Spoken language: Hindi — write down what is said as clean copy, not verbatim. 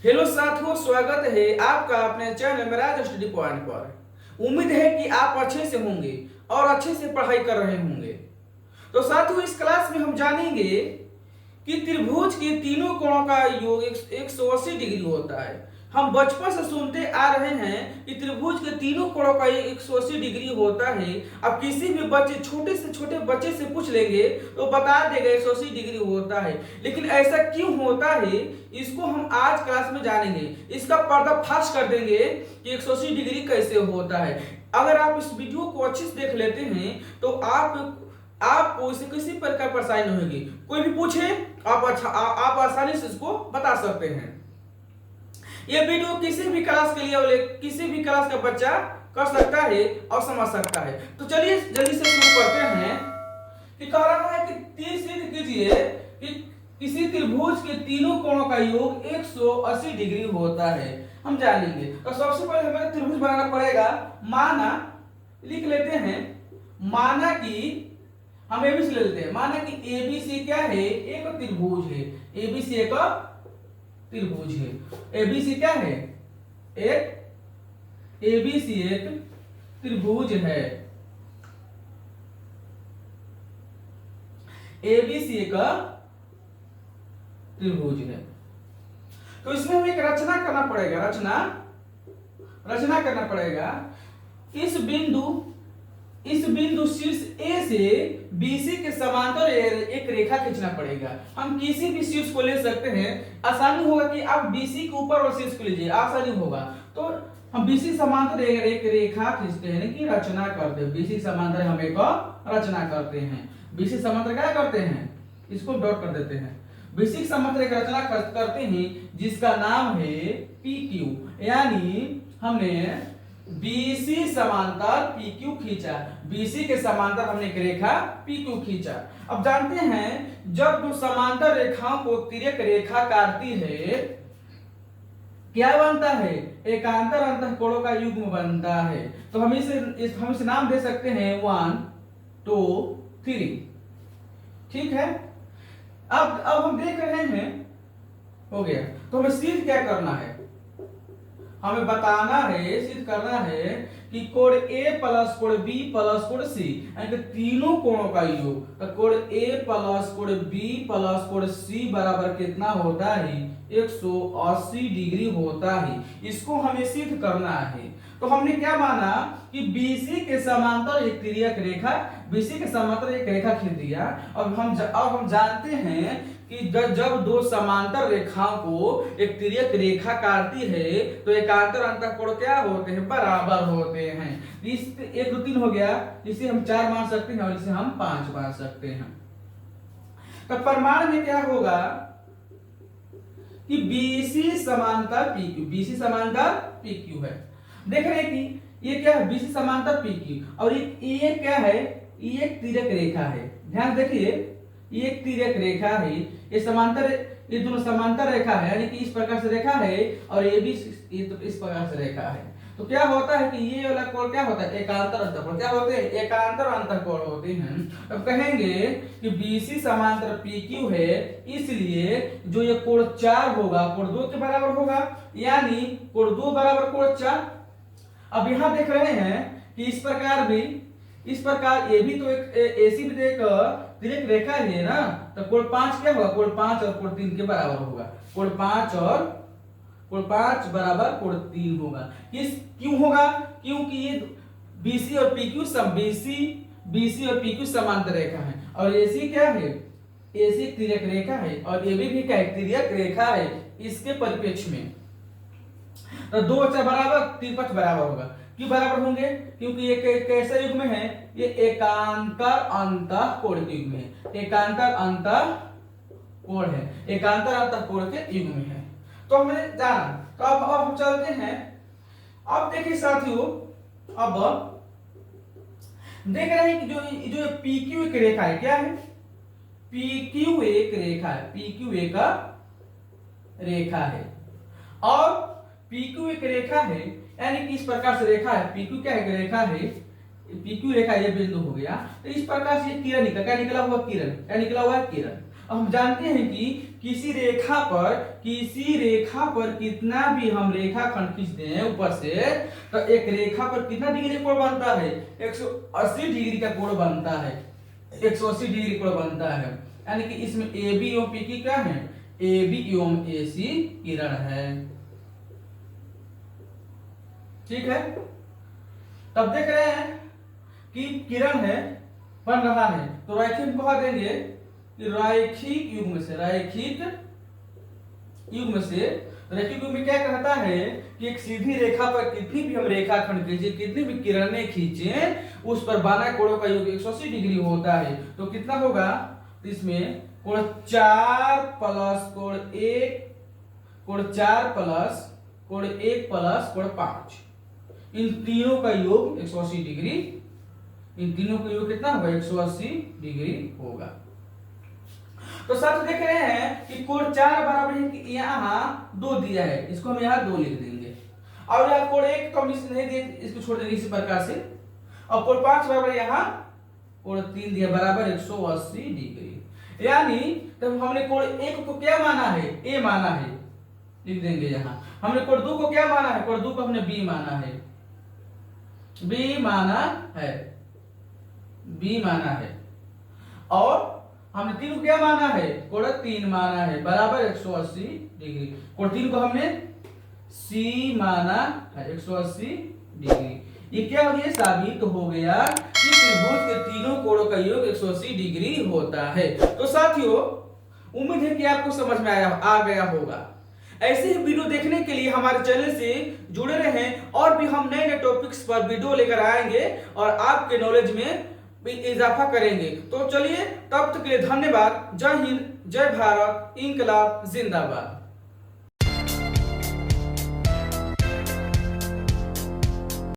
हेलो साथियों, स्वागत है आपका अपने चैनल मेराज स्टडी पॉइंट पर। उम्मीद है कि आप अच्छे से होंगे और अच्छे से पढ़ाई कर रहे होंगे। तो साथियों, इस क्लास में हम जानेंगे कि त्रिभुज के तीनों कोणों का योग 180 डिग्री होता है। हम बचपन से सुनते आ रहे हैं कि त्रिभुज के तीनों कोणों का 180 डिग्री होता है। अब किसी भी बच्चे, छोटे से छोटे बच्चे से पूछ लेंगे तो बता देगा 180 डिग्री होता है। लेकिन ऐसा क्यों होता है, इसको हम आज क्लास में जानेंगे। इसका पर्दाफाश कर देंगे कि 180 डिग्री कैसे होता है। अगर आप इस वीडियो को अच्छे से देख लेते हैं तो आपको इससे किसी प्रकार परेशानी नहीं होगी। कोई भी पूछे आप आसानी से इसको बता सकते हैं। ये वीडियो किसी भी क्लास के लिए, किसी भी क्लास का बच्चा कर सकता है और समझ सकता है। तो चलिए जल्दी से शुरू करते हैं कि कह रहा है कि तीर सिद्ध कीजिए कि किसी त्रिभुज के तीनों कोणों का योग 180 डिग्री होता है। हम जानेंगे। तो सबसे पहले हमें त्रिभुज बनाना पड़ेगा। माना, लिख लेते हैं, माना कि हम एबीसी ले लेते हैं। माना कि एबीसी क्या है? एक त्रिभुज है। एबीसी एक त्रिभुज है। एबीसी क्या है? एबीसी एक त्रिभुज है। एबीसी एक त्रिभुज है। तो इसमें हमें एक रचना करना पड़ेगा। रचना करना पड़ेगा। इस बिंदु शीर्ष ए से बीसी के समांतर एक रेखा खींचना पड़ेगा। हम किसी भी शीर्ष को ले सकते हैं। आसानी होगा कि आप बीसी के ऊपर और शीर्ष को लीजिए, आसानी होगा। तो हम बीसी समांतर एक रेखा खींचते हैं, यानी कि रचना करते हैं। बीसी समांतर हम एक रचना करते हैं। बीसी समांतर क्या करते हैं? इसको डॉट कर देते हैं। बीसी समांतर एक रचना करते हैं जिसका नाम है पी क्यू, यानी हमने बीसी समांतर PQ खींचा। बीसी के समांतर हमने एक रेखा PQ खींचा। अब जानते हैं, जब दो समांतर रेखाओं को तिर्यक रेखा काटती है, क्या बनता है? एकांतर अंतःकोणों का युग्म बनता है। तो हम इसे नाम दे सकते हैं 1 2 3। ठीक है। अब हम देख रहे हैं, हो गया। तो हमें सिद्ध क्या करना है? हमें बताना है, सिद्ध करना है कि कोण A प्लस कोण B प्लस कोण C, यानी कि तीनों कोणों का योग। तो कोण A प्लस कोण B प्लस कोण C बराबर कितना होता है? 180 डिग्री होता है। इसको हमें सिद्ध करना है। तो हमने क्या माना कि BC के समांतर एक तिर्यक रेखा, BC के समांतर एक रेखा खींच दिया। अब हम जानते हैं कि जब दो समांतर रेखाओं को एक तिर्यक रेखा काटती है तो एकांतर अंतःकोण क्या होते हैं? बराबर होते हैं। इस 1 2 3 हो गया, इसे हम 4 मान सकते हैं और इसे हम 5 मान सकते हैं। तो प्रमाण में क्या होगा कि BC समांतर PQ, BC समांतर PQ है। देख रहे हैं कि ये क्या है? BC समांतर PQ, और ये क्या है? ये एक तिर्यक रेखा है। ध्यान देखिए, ये एक तिर्यक रेखा है। ये समांतर, ये दोनों समांतर रेखा है, यानी कि इस प्रकार से रेखा है, और ये भी इस प्रकार से रेखा है। तो क्या होता है कि ये वाला कोण क्या होता है? एकांतर अंतःकोण। क्या होते हैं? एकांतर अंतःकोण होते हैं। अब कहेंगे कि BC समांतर PQ है, इसलिए जो ये कोण 4 होगा, कोण 2 के बराबर होगा, यानी कोण 2 बराबर कोण 4। अब यहां देख रहे हैं कि इस प्रकार ये भी तो एक ऐसी भी तो एक तिर्यक रेखा है ना। तो कोण 5 क्या होगा? कोण 5 और कोण 3 के बराबर होगा। कोण 5 बराबर कोण 3 होगा। क्यों होगा? क्योंकि ये BC और PQ समांतर रेखा है, और AC क्या है? AC तिर्यक रेखा है, और ये भी क्या है? तिर्यक रेखा है। इसके परिप्रेक्ष्य में तो 2 4 बराबर 3 5 बराबर होगा। क्यों बराबर होंगे? क्योंकि ये कैसा युग्म है? ये एकांतर अंतःकोण के युग्म है। एकांतर अंतःकोण है, एकांतर अंतःकोण के युग्म है। तो हमने जाना। तो अब हम चलते हैं। अब देखिए साथियों, अब देख रहे हैं कि जो PQ एक रेखा है। क्या है? PQ एक रेखा है। PQ एक रेखा है, और PQ एक रेखा है, यानी कि इस प्रकार से रेखा है। PQ क्या है? रेखा है। PQ रेखा ये बिंदु हो गया। तो इस प्रकार से किरण निकला, क्या निकला हुआ? किरण। क्या निकला हुआ है? किरण। हम जानते हैं कि किसी रेखा पर कितना भी हम रेखाखंड खींच दें ऊपर से, तो एक रेखा पर कितना डिग्री कोण बनता है, 180 डिग्री का कोण बनता है, 180 डिग्री कोण बनता है। यानी कि इसमें ए बी एवं पी की क्या है, ए बी एवं ए सी किरण है। ठीक है, तब देख रहे हैं कि किरण है बन रहा है, तो रैखिक कहा देंगे कि रैखिक युग्म में क्या कहता है कि एक सीधी रेखा पर कितनी भी हम रेखाखंड खींचे, कितनी भी किरणें खींचे, उस पर बाना कोणों का योग 180 डिग्री होता है। तो कितना होगा, तो इसमें कोण 4 प्लस कोण 1, कोण 4 प्लस कोण 1 प्लस कोण 5, इन तीनों का योग 180 डिग्री, इन तीनों का योग कितना होगा, 180 डिग्री होगा। तो साथ देख रहे हैं कि कोण 4 बराबर है कि यहाँ 2 दिया है, इसको हम यहाँ 2 लिख देंगे, और यहाँ कोण 1 तो हम इसे नहीं दिए, इसको छोड़ देंगे इसी प्रकार से। और कोण 5 बराबर यहाँ कोण 3 दिया बराबर 180 डिग्री। यानी तब हमने कोण 1 को क्या माना है, ए माना है, लिख देंगे यहाँ। हमने कोण 2 को क्या माना है, कोण 2 को हमने बी माना है, बी माना है। और हमने 3 को क्या माना है, कोण 3 माना है बराबर 180 डिग्री। कोण 3 को हमने सी माना है 180 डिग्री। ये क्या हो गया, साबित हो गया कि त्रिभुज के तीनों कोणों का योग 180 डिग्री होता है। तो साथियों, उम्मीद है कि आपको समझ में आ गया होगा। ऐसे ही वीडियो देखने के लिए हमारे चैनल से जुड़े रहें, और भी हम नए नए टॉपिक्स पर वीडियो लेकर आएंगे और आपके नॉलेज में भी इजाफा करेंगे। तो चलिए, तब तक के लिए धन्यवाद। जय हिंद, जय भारत, इंकलाब जिंदाबाद।